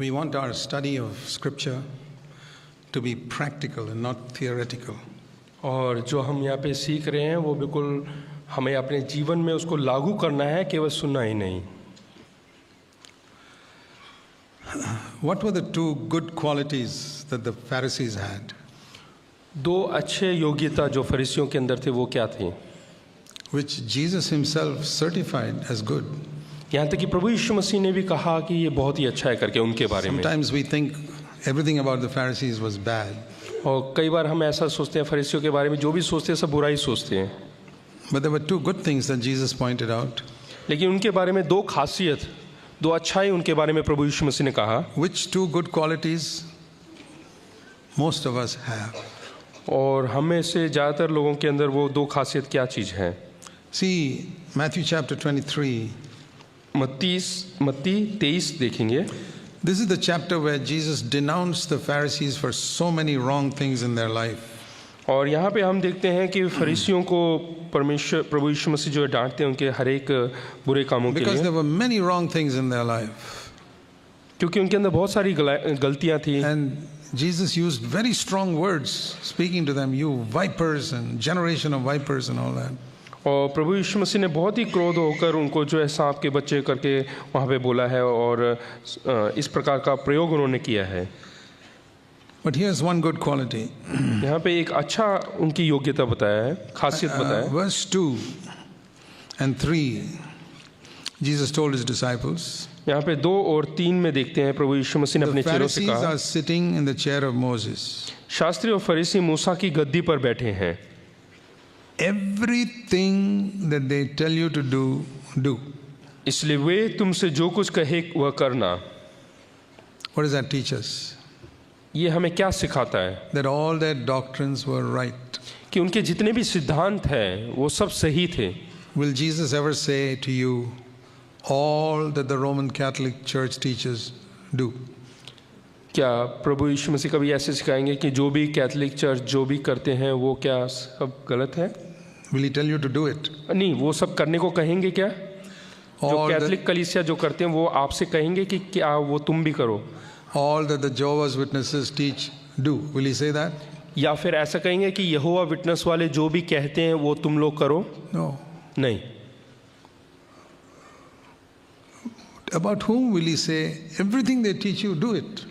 We want our study of scripture to be practical and not theoretical. और जो हम यहाँ पे सीख रहे हैं वो बिल्कुल हमें अपने जीवन में उसको लागू करना है, केवल सुनना ही नहीं। What were the two good qualities that the Pharisees had? दो अच्छे योग्यता जो फरीसियों के अंदर थे वो क्या थी? Which Jesus himself certified as good. यहाँ तक कि प्रभु यीशु मसीह ने भी कहा कि ये बहुत ही अच्छा है करके उनके बारे में। Sometimes we think everything about the Pharisees was bad. और कई बार हम ऐसा सोचते हैं फरीसियों के बारे में, जो भी सोचते हैं सब बुरा ही सोचते हैं। But there were two good things that Jesus pointed out. लेकिन उनके बारे में दो खासियत, दो अच्छाई उनके बारे में प्रभु यीशु मसीह ने कहा। Which two good qualities most of us have? और हमें से ज़्यादातर लोगों के अंदर वो दो खासियत क्या चीज़ है? See, Matthew chapter 23. मत्ती 23 देखेंगे। This is the chapter where Jesus denounced the Pharisees for so many wrong things in their life. और यहाँ पे हम देखते हैं कि फरीसियों को प्रभु यीशु मसीह जो है डांटते हैं उनके हर एक बुरे कामों के Because लिए, there were many wrong things in their life. क्योंकि उनके अंदर बहुत सारी गलतियाँ थी। And Jesus used very strong words speaking to them, you vipers and generation of vipers and all that. और प्रभु यीशु मसीह ने बहुत ही क्रोध होकर उनको जो है सांप के बच्चे करके वहाँ पे बोला है और इस प्रकार का प्रयोग उन्होंने किया है। But here's one good quality. यहाँ पे एक अच्छा उनकी योग्यता बताया है, खासियत बताया है। Verse 2 and 3, Jesus told his disciples, यहाँ पे 2 और 3 में देखते हैं प्रभु यीशु मसीह ने the अपने चेलों से Pharisees कहा, are sitting in the chair of Moses. Shastri और फरीसी मूसा की गद्दी पर बैठे हैं। Everything that they tell you to do, do. इसलिए वे तुमसे जो कुछ कहे वह करना। What does that teach us? ये हमें क्या सिखाता है? That all their doctrines were right. कि उनके जितने भी सिद्धांत हैं वो सब सही थे। Will Jesus ever say to you, all that the Roman Catholic Church teaches, do? क्या प्रभु यीशु मसीह कभी ऐसे सिखाएंगे कि जो भी कैथोलिक चर्च जो भी करते हैं वो क्या सब गलत है? Will he tell you to do it? नहीं, वो सब करने को कहेंगे क्या? जो All कैथोलिक कलीसिया जो करते हैं वो आपसे कहेंगे कि क्या वो तुम भी करो? all that the Jehovah's Witnesses teach, do. Will he say that? या फिर ऐसा कहेंगे कि यहोवा विटनेस वाले जो भी कहते हैं वो तुम लोग करो? No. नहीं। About whom will he say, everything they teach you, do it?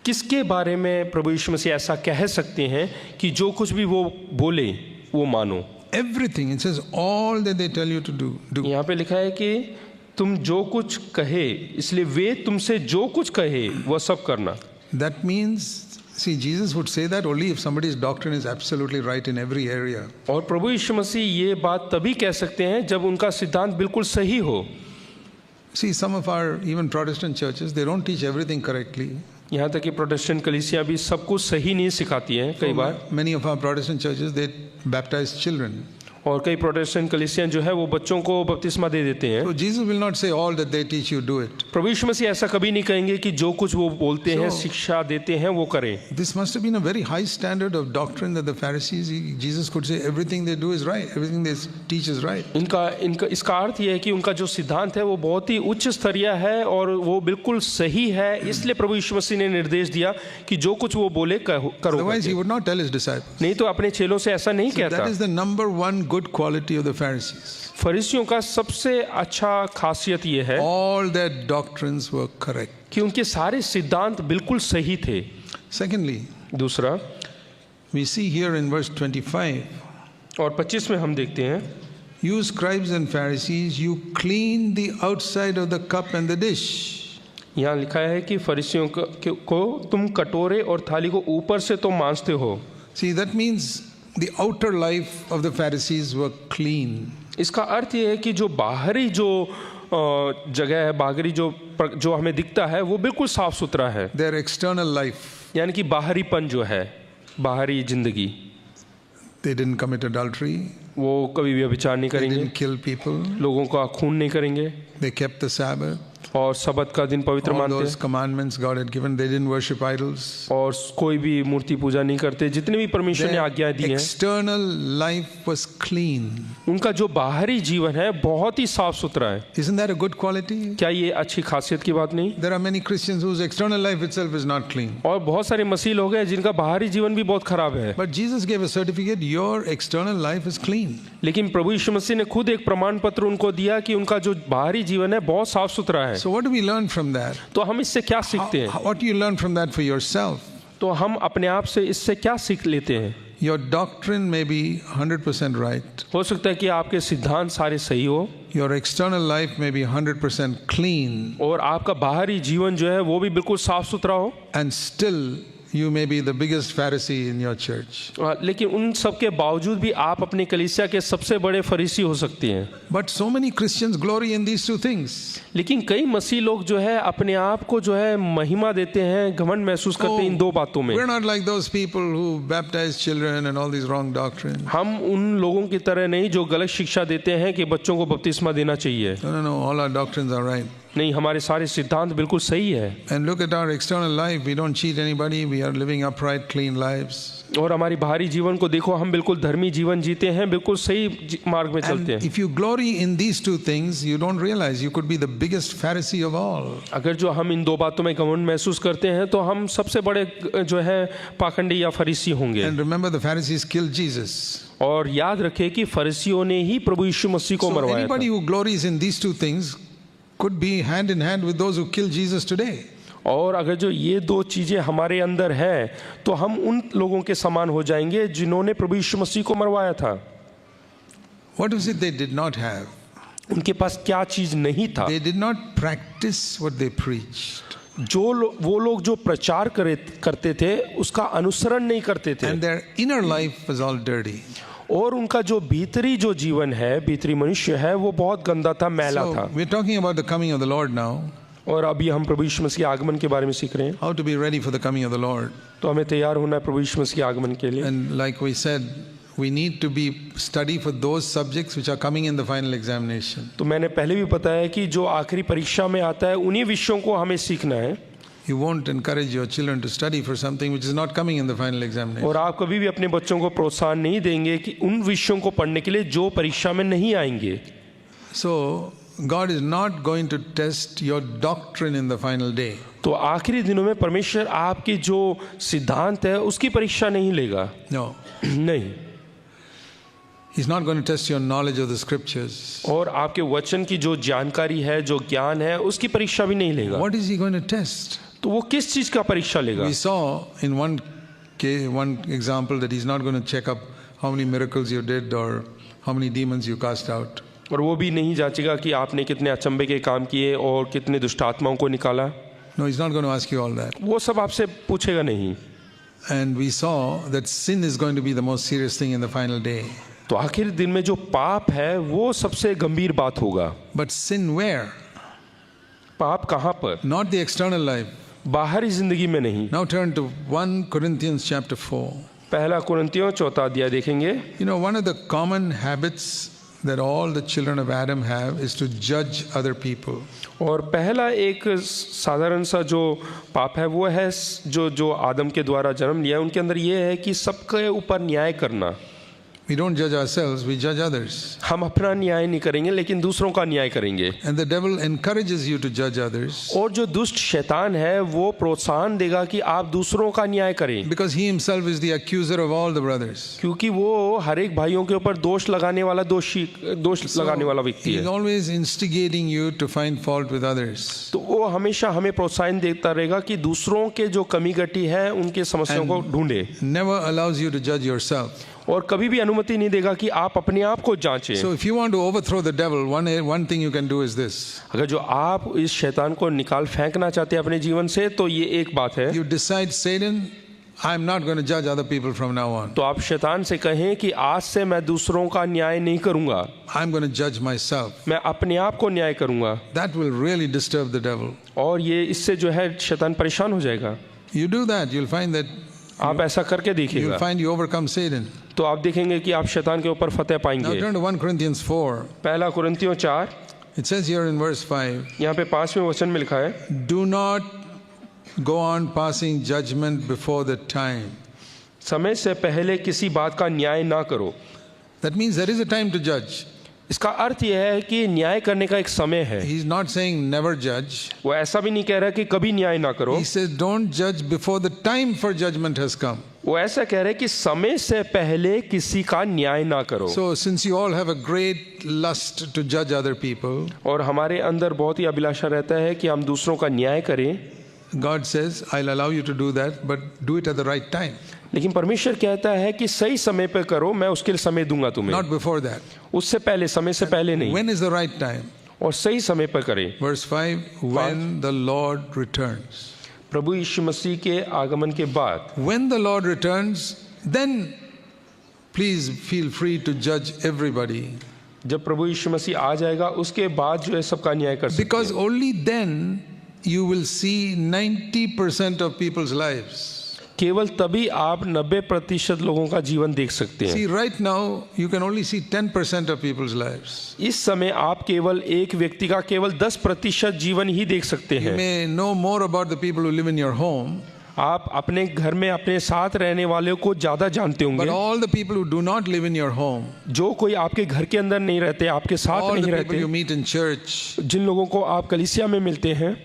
किसके बारे में प्रभु यीशु मसीह ऐसा कह सकते हैं कि जो कुछ भी वो बोले वो मानो? Everything. It says all that they tell you to do, do. यहाँ पे लिखा है कि तुम जो कुछ कहे, इसलिए वे तुमसे जो कुछ कहे वह सब करना। That means, see, Jesus would say that only if somebody's doctrine is absolutely right in every area. और प्रभु यीशु मसीह ये बात तभी कह सकते हैं जब उनका सिद्धांत बिल्कुल सही हो। See, some of our even Protestant churches, they don't teach everything correctly. यहाँ तक कि प्रोटेस्टेंट कलीसिया भी सब कुछ सही नहीं सिखाती हैं कई बार। Many of our Protestant churches, they baptize children. और कई प्रोटेस्टेंट कलीसियां जो है वो बच्चों को बपतिस्मा दे देते हैं। So Jesus will not say all that they teach you, do it. प्रभु यीशु मसीह ऐसा कभी नहीं कहेंगे कि जो कुछ वो बोलते हैं, शिक्षा देते हैं वो करें। This must have been a very high standard of doctrine that the Pharisees, Jesus could say everything they do is right, everything they teach is right. इनका इसका अर्थ ये है कि उनका जो सिद्धांत है वो बहुत ही उच्च स्तरीय है और वो बिल्कुल सही है। इसलिए प्रभु यीशु मसीह ने निर्देश दिया कि जो कुछ वो बोले करो। Otherwise he would not tell his disciples. नहीं तो अपने चेलों से ऐसा नहीं कहता। That is the number one good quality of the Pharisees. फरीसियों का सबसे अच्छा खासियत ये है All their doctrines were correct. कि उनके सारे सिद्धांत बिल्कुल सही थे। Secondly, दूसरा, we see here in verse 25, और 25 में हम देखते हैं, you scribes and Pharisees, you clean the outside of the cup and the dish. यहाँ लिखा है कि फरीसियों को तुम कटोरे और थाली को ऊपर से तो मांजते हो। See, that means the outer life of the Pharisees were clean. इसका अर्थ ये है कि जो बाहरी जो जगह है, बाहरी जो हमें दिखता है वो बिल्कुल साफ सुथरा है। Their external life. यानी कि बाहरीपन जो है, बाहरी जिंदगी। They didn't commit adultery. वो कभी भी व्यभिचार नहीं They करेंगे। didn't kill people. लोगों का खून नहीं करेंगे। They kept the Sabbath. और सबत का दिन पवित्र All मानते those हैं commandments God had given, they didn't worship idols. और कोई भी मूर्ति पूजा नहीं करते, जितने भी परमेश्वर ने Their आज्ञा दी है। external life was clean. उनका जो बाहरी जीवन है बहुत ही साफ सुथरा है। Isn't that a good quality? क्या ये अच्छी खासियत की बात नहीं? There are many Christians whose external life itself is not clean. और बहुत सारे मसीह लोग हैं जिनका बाहरी जीवन भी बहुत खराब है, But Jesus gave a certificate, your external life is clean. लेकिन प्रभु यीशु मसीह ने खुद एक प्रमाण पत्र उनको दिया कि उनका जो बाहरी जीवन है बहुत साफ सुथरा है। So what do we learn from that? तो हम इससे क्या सीखते हैं? What do you learn from that for yourself? तो हम अपने आप से इससे क्या सीख लेते हैं? Your doctrine may be 100% right. हो सकता है कि आपके सिद्धांत सारे सही हो Your external life may be 100% clean, और आपका बाहरी जीवन जो है वो भी बिल्कुल साफ सुथरा हो, and still you may be the biggest Pharisee in your church. लेकिन उन सब के बावजूद भी आप अपनी कलीसिया के सबसे बड़े फरीसी हो सकती हैं। But so many Christians glory in these two things. लेकिन कई मसीह लोग जो है अपने आप को जो है महिमा देते हैं, घमंड महसूस करते हैं इन दो बातों में। We're not like those people who baptize children and all these wrong doctrines. हम उन लोगों की तरह नहीं जो गलत शिक्षा देते हैं कि बच्चों को बपतिस्मा देना चाहिए। No, all our doctrines are right. नहीं, हमारे सारे सिद्धांत बिल्कुल सही है। And look at our external life. We don't cheat anybody. We are living upright, clean lives. और हमारी बाहरी जीवन को देखो, हम बिल्कुल धर्मी जीवन जीते हैं, बिल्कुल सही मार्ग में चलते And हैं। if you glory in these two things, you don't realize you could be the biggest Pharisee of all. अगर जो हम इन दो बातों में घमंड महसूस करते हैं तो हम सबसे बड़े जो है पाखंडी या फरीसी होंगे। And remember, the Pharisees killed Jesus. और याद रखें कि फरीसियों ने ही प्रभु यीशु मसीह को So मरवाया anybody था। who glories in these two things could be hand in hand with those who killed Jesus today. और अगर जो ये दो चीजें हमारे अंदर है तो हम उन लोगों के समान हो जाएंगे जिन्होंने प्रभु यीशु मसीह को मरवाया था। What was it they did not have? उनके पास क्या चीज नहीं था? They did not practice what they preached. वो लोग जो प्रचार करते थे उसका अनुसरण नहीं करते थे, And their inner life was all dirty. और उनका जो भीतरी जो जीवन है, भीतरी मनुष्य है, वो बहुत गंदा था, मैला So था। we're talking about the coming of the Lord now. और अभी हम प्रभु यीशु मसीह के आगमन के बारे में सीख रहे हैं। How to be ready for the coming of the Lord. तो हमें तैयार होना है प्रभु यीशु मसीह के आगमन के लिए। And like we said, we need to be study for those subjects which are coming in the final examination. तो मैंने पहले भी बताया कि जो आखिरी परीक्षा में आता है उन्हीं विषयों को हमें सीखना है। You won't encourage your children to study for something which is not coming in the final examination. और आप कभी भी अपने बच्चों को प्रोत्साहन नहीं देंगे कि उन विषयों को पढ़ने के लिए जो परीक्षा में नहीं आएंगे। So God is not going to test your doctrine in the final day. तो आखिरी दिनों में परमेश्वर आपकी जो सिद्धांत है उसकी परीक्षा नहीं लेगा। No. नहीं, He's not going to test your knowledge of the scriptures. और आपके वचन की जो जानकारी है, जो ज्ञान है, उसकी परीक्षा भी नहीं लेगा। What is he going to test? तो वो किस चीज का परीक्षा लेगा? We saw in one example that he's not going to check up how many miracles you did or how many demons you cast out. और वो भी नहीं जांचेगा कि आपने कितने अचंभे के काम किए और कितने दुष्ट आत्माओं को निकाला। No, he's not going to ask you all that. वो सब आपसे पूछेगा नहीं। And we saw that sin is going to be the most serious thing in the final day. तो आखिरी दिन में जो पाप है वो सबसे गंभीर बात होगा। But sin where? पाप कहाँ पर? Not the external life. बाहरी जिंदगी में नहीं। Now turn to 1 Corinthians chapter 4. पहला कुरिन्थियों 4 अध्याय देखेंगे। You know, one of the common habits that all the children of Adam have is to judge other people. और पहला एक साधारण सा जो पाप है वो है जो आदम के द्वारा जन्म लिया, उनके अंदर ये है कि सबके ऊपर न्याय करना। We don't judge ourselves, we judge others. हम अपना न्याय नहीं करेंगे लेकिन दूसरों का न्याय करेंगे। And the devil encourages you to judge others और जो दुष्ट शैतान है वो प्रोत्साहन देगा कि आप दूसरों का न्याय करें, because he himself is the accuser of all the brothers. क्योंकि वो हर एक भाइयों के ऊपर दोष लगाने वाला व्यक्ति He is है। always instigating you to find fault with others. तो वो हमेशा हमें प्रोत्साहन देता रहेगा कि दूसरों के जो कमी घटी है उनके समस्याओं को ढूंढे, Never allows you to judge yourself. और कभी भी अनुमति नहीं देगा कि आप अपने आप को जांचें। So if you want to overthrow the devil, one thing you can do is this. अगर जो आप इस शैतान को निकाल फेंकना चाहते हैं अपने जीवन से तो ये एक बात है। You decide, Satan, I'm not going to judge other people from now on. तो आप शैतान से कहें कि आज से मैं दूसरों का न्याय नहीं करूंगा, I'm going to judge myself. मैं अपने आप को न्याय करूंगा। That will really disturb the devil. और ये इससे जो है शैतान परेशान हो जाएगा। You do that, you'll find that आप ऐसा करके you'll देखिएगा find you overcome Satan. तो आप देखेंगे कि आप शैतान के ऊपर फतेह Now पाएंगे। turn to 1 Corinthians 4. पहला कुरिन्थियों 4 It says here in verse 5, यहाँ पे 5वें वचन में लिखा है, do not go on passing judgment before the time. समय से पहले किसी बात का न्याय ना करो। That means there is a time to judge. इसका अर्थ यह है कि न्याय करने का एक समय है। He's not saying never judge. वो ऐसा भी नहीं कह रहा कि कभी न्याय ना करो। He says don't judge before the time for judgment has come. वो ऐसा कह रहा है कि समय से पहले किसी का न्याय ना करो। So since you all have a great lust to judge other people, और हमारे अंदर बहुत ही अभिलाषा रहता है कि हम दूसरों का न्याय करें, God says, I'll allow you to do that, but do it at the right time, लेकिन परमेश्वर कहता है कि सही समय पर करो, मैं उसके लिए समय दूंगा तुम्हें। not before that. उससे पहले, समय से पहले नहीं, When is the right time? और सही समय पर करें। Verse 5, when the Lord returns. प्रभु यीशु मसीह के आगमन के बाद, When the Lord returns, then please feel free to judge everybody. जब प्रभु यीशु मसीह आ जाएगा उसके बाद जो है सबका न्याय कर सकते Because हैं। only then you will see 90% of people's lives. केवल तभी आप 90% लोगों का जीवन देख सकते हैं। See, right now you can only see 10% of people's lives. इस समय आप केवल एक व्यक्ति का केवल 10% जीवन ही देख सकते You हैं। may know more about the people who live in your home, आप अपने घर में अपने साथ रहने वालों को ज्यादा जानते but होंगे। all the people who do not live in your home, जो कोई आपके घर के अंदर नहीं रहते, आपके साथ all the नहीं people रहते, you meet in church, जिन लोगों को आप कलीसिया में मिलते हैं,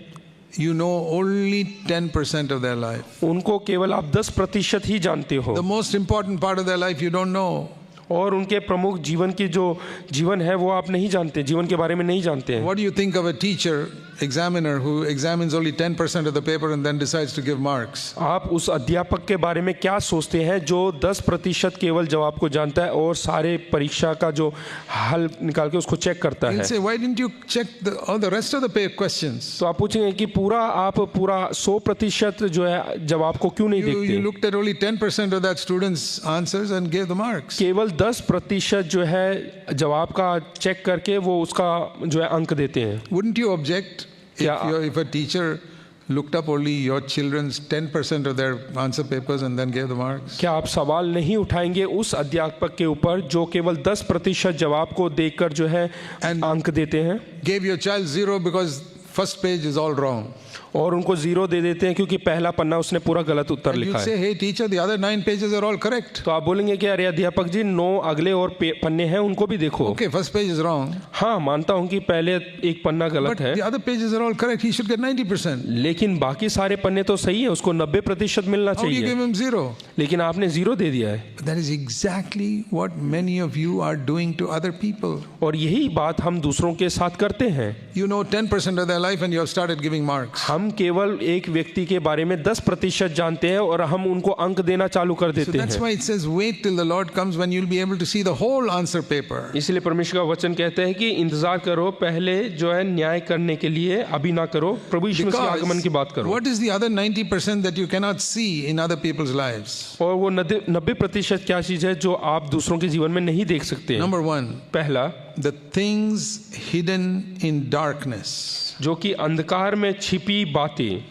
you know only 10% of their life. उनको केवल आप 10% ही जानते हो। The most important part of their life you don't know. और उनके प्रमुख जीवन की जो जीवन है वो आप नहीं जानते, जीवन के बारे में नहीं जानते हैं। What do you think of a teacher, examiner who examines only 10% of the paper and then decides to give marks? आप उस अध्यापक के बारे में क्या सोचते हैं जो 10% केवल जवाब को जानता है और सारे परीक्षा का जो हल निकाल के उसको चेक करता He'll है? say, why didn't you check all the rest of the questions? तो आप पूछेंगे कि आप पूरा 100% जो है जवाब को क्यों नहीं You देखते? looked at only 10% of that student's answers and gave the marks. केवल 10% जो है जवाब का चेक करके वो उसका जो है अंक देते हैं। Wouldn't you object Yeah. if a teacher looked up only your children's 10% of their answer papers and then gave the marks? क्या आप सवाल नहीं उठाएंगे उस अध्यापक के ऊपर जो केवल 10% जवाब को देखकर जो है अंक देते हैं? Gave your child 0 because first page is all wrong. और उनको 0 दे देते हैं क्योंकि पहला पन्ना उसने पूरा गलत उत्तर And you लिखा say, है। hey teacher, the other 9 pages are all correct. तो आप बोलेंगे कि अरे अध्यापक जी 9 अगले और पन्ने हैं उनको भी देखो। Okay, first page is wrong, हाँ, मानता हूँ कि पहले एक पन्ना but गलत है, the other pages are all correct. He should get 90%. लेकिन बाकी सारे पन्ने तो सही है, उसको 90% मिलना How do you चाहिए, give him 0? लेकिन आपने 0 दे दिया है। But that is exactly what many of you are doing to other people. और यही बात हम दूसरों के साथ करते हैं। You know 10% of their life and you have started giving marks. हम केवल एक व्यक्ति के बारे में 10% जानते हैं और हम उनको अंक देना चालू कर So देते that's हैं। why it says wait till the Lord comes when you'll be able to see the whole answer paper. इसलिए परमेश्वर का वचन कहता है कि इंतजार करो, पहले जो है न्याय करने के लिए अभी ना करो, प्रभु यीशु मसीह के आगमन की बात Because करो। what is the other 90% that you cannot see in other people's lives? और वो 90% क्या चीज है जो आप दूसरों के जीवन में नहीं देख सकते हैं? Number 1, पहला, the things hidden in darkness. जो कि अंधकार में छिपी बातें।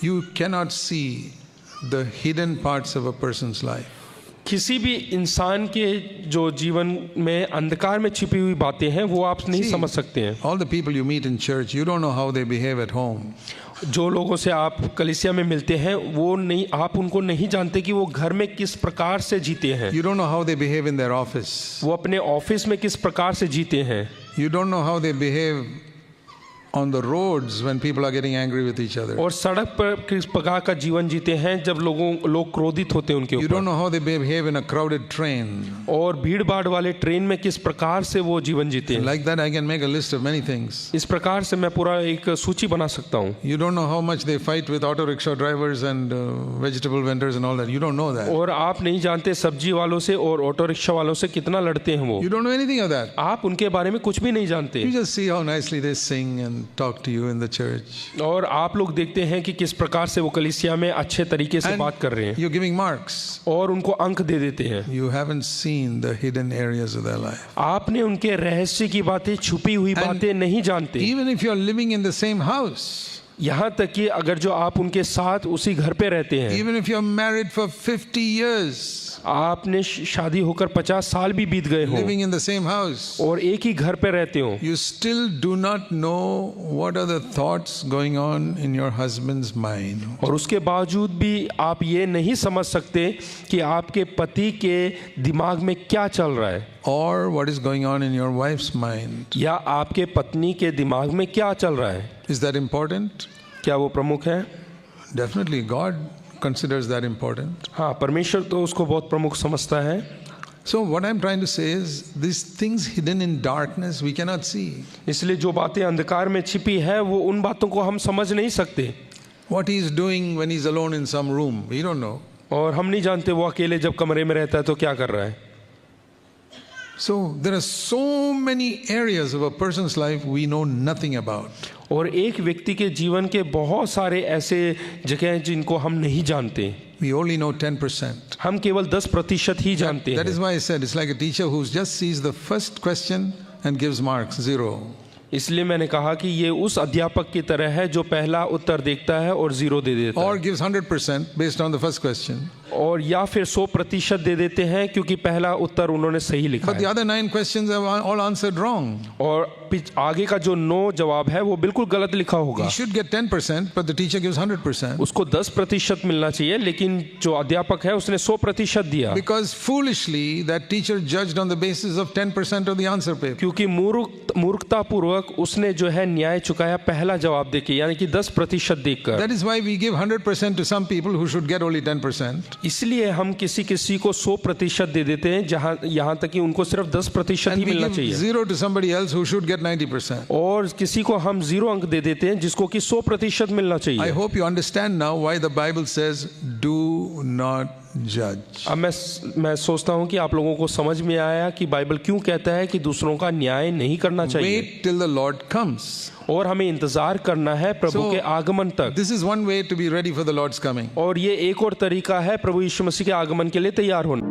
You cannot see the hidden parts of a person's life. किसी भी इंसान के जो जीवन में अंधकार में छिपी हुई बातें हैं वो आप नहीं See, समझ सकते हैं। All the people you meet in church, you don't know how they behave at home. जो लोगों से आप कलीसिया में मिलते हैं वो नहीं, आप उनको नहीं जानते कि वो घर में किस प्रकार से जीते हैं, You don't know how they behave in their office. वो अपने ऑफिस में किस प्रकार से जीते हैं, You don't know how they behave on the roads when people are getting angry with each other. और सड़क पर किस प्रकार का जीवन जीते हैं जब लोग क्रोधित होते हैं उनके You don't ऊपर, know how they behave in a crowded train. और भीड़ भाड़ वाले ट्रेन में किस प्रकार से वो जीवन जीते हैं। Like that, I can make a list of many things. इस प्रकार से मैं पूरा एक सूची बना सकता हूँ। You don't know how much they fight with auto rickshaw drivers and vegetable vendors and all that. You don't know that. और आप नहीं जानते सब्जी वालों से और ऑटो रिक्शा वालों से कितना लड़ते हैं वो, You don't know anything of that. आप उनके बारे में कुछ भी नहीं जानते। You just see how nicely they sing and talk to you in the church. और आप लोग देखते हैं कि किस प्रकार से वो कलीसिया में अच्छे तरीके से बात कर रहे हैं You're giving marks. और उनको अंक दे देते हैं। You haven't seen the hidden areas of their life. आपने उनके रहस्य की बातें, छुपी हुई बातें नहीं जानते। Even if you're living in the same house, यहाँ तक कि अगर जो आप उनके साथ उसी घर पे रहते हैं, even if you're married for 50 years, आपने शादी होकर 50 साल भी बीत गए हो living in the same house, और एक ही घर पे रहते हो, you still do not know what are the thoughts going on in your husband's mind. और उसके बावजूद भी आप ये नहीं समझ सकते कि आपके पति के दिमाग में क्या चल रहा है, Or what is going on in your wife's mind. या आपके पत्नी के दिमाग में क्या चल रहा है। Is that important? क्या वो प्रमुख है? Definitely, God considers that important. हाँ, परमेश्वर तो उसको बहुत प्रमुख समझता है। So what I'm trying to say is, these things hidden in darkness we cannot see. इसलिए जो बातें अंधकार में छिपी है वो उन बातों को हम समझ नहीं सकते, What he is doing when he's alone in some room, we don't know. और हम नहीं जानते वो अकेले जब कमरे में रहता है तो क्या कर रहा है। So there are so many areas of a person's life we know nothing about. और एक व्यक्ति के जीवन के बहुत सारे ऐसे जगह हैं जिनको हम नहीं जानते, We only know 10%. हम केवल 10% ही जानते That हैं। is why I said it's like a teacher who just sees the first question and gives marks, 0. इसलिए मैंने कहा कि ये उस अध्यापक की तरह है जो पहला उत्तर देखता है और 0 दे देता Or है, gives 100% based on the first question. और या फिर 100% दे देते हैं क्योंकि पहला उत्तर उन्होंने सही लिखा But the है, other 9 questions are all answered wrong. और आगे का जो 9 जवाब है वो बिल्कुल गलत लिखा होगा। He should get 10%, but the teacher gives 100%. उसको 10% मिलना चाहिए, लेकिन जो अध्यापक है उसने 100% दिया, Because foolishly, that teacher judged on the basis of 10% of the answer paper. क्योंकि मूर्खतापूर्वक उसने जो है न्याय चुकाया पहला जवाब देके, यानी कि 10% देखकर। That is why we give 100% to some people who should get only 10%. इसलिए हम किसी किसी को 100% दे देते हैं जहां यहाँ तक कि उनको सिर्फ 10% ही And we मिलना give चाहिए, 0 to somebody else who should get 90%. और किसी को हम 0 अंक दे देते हैं जिसको कि 100% मिलना I चाहिए। hope you understand now why the Bible says, do not judge. अब मैं सोचता हूँ कि आप लोगों को समझ में आया कि बाइबल क्यों कहता है कि दूसरों का न्याय नहीं करना चाहिए, Wait till the Lord comes. और हमें इंतजार करना है प्रभु So, के आगमन तक। This is one way to be ready for the Lord's coming. और ये एक और तरीका है प्रभु यीशु मसीह के आगमन के लिए तैयार होना।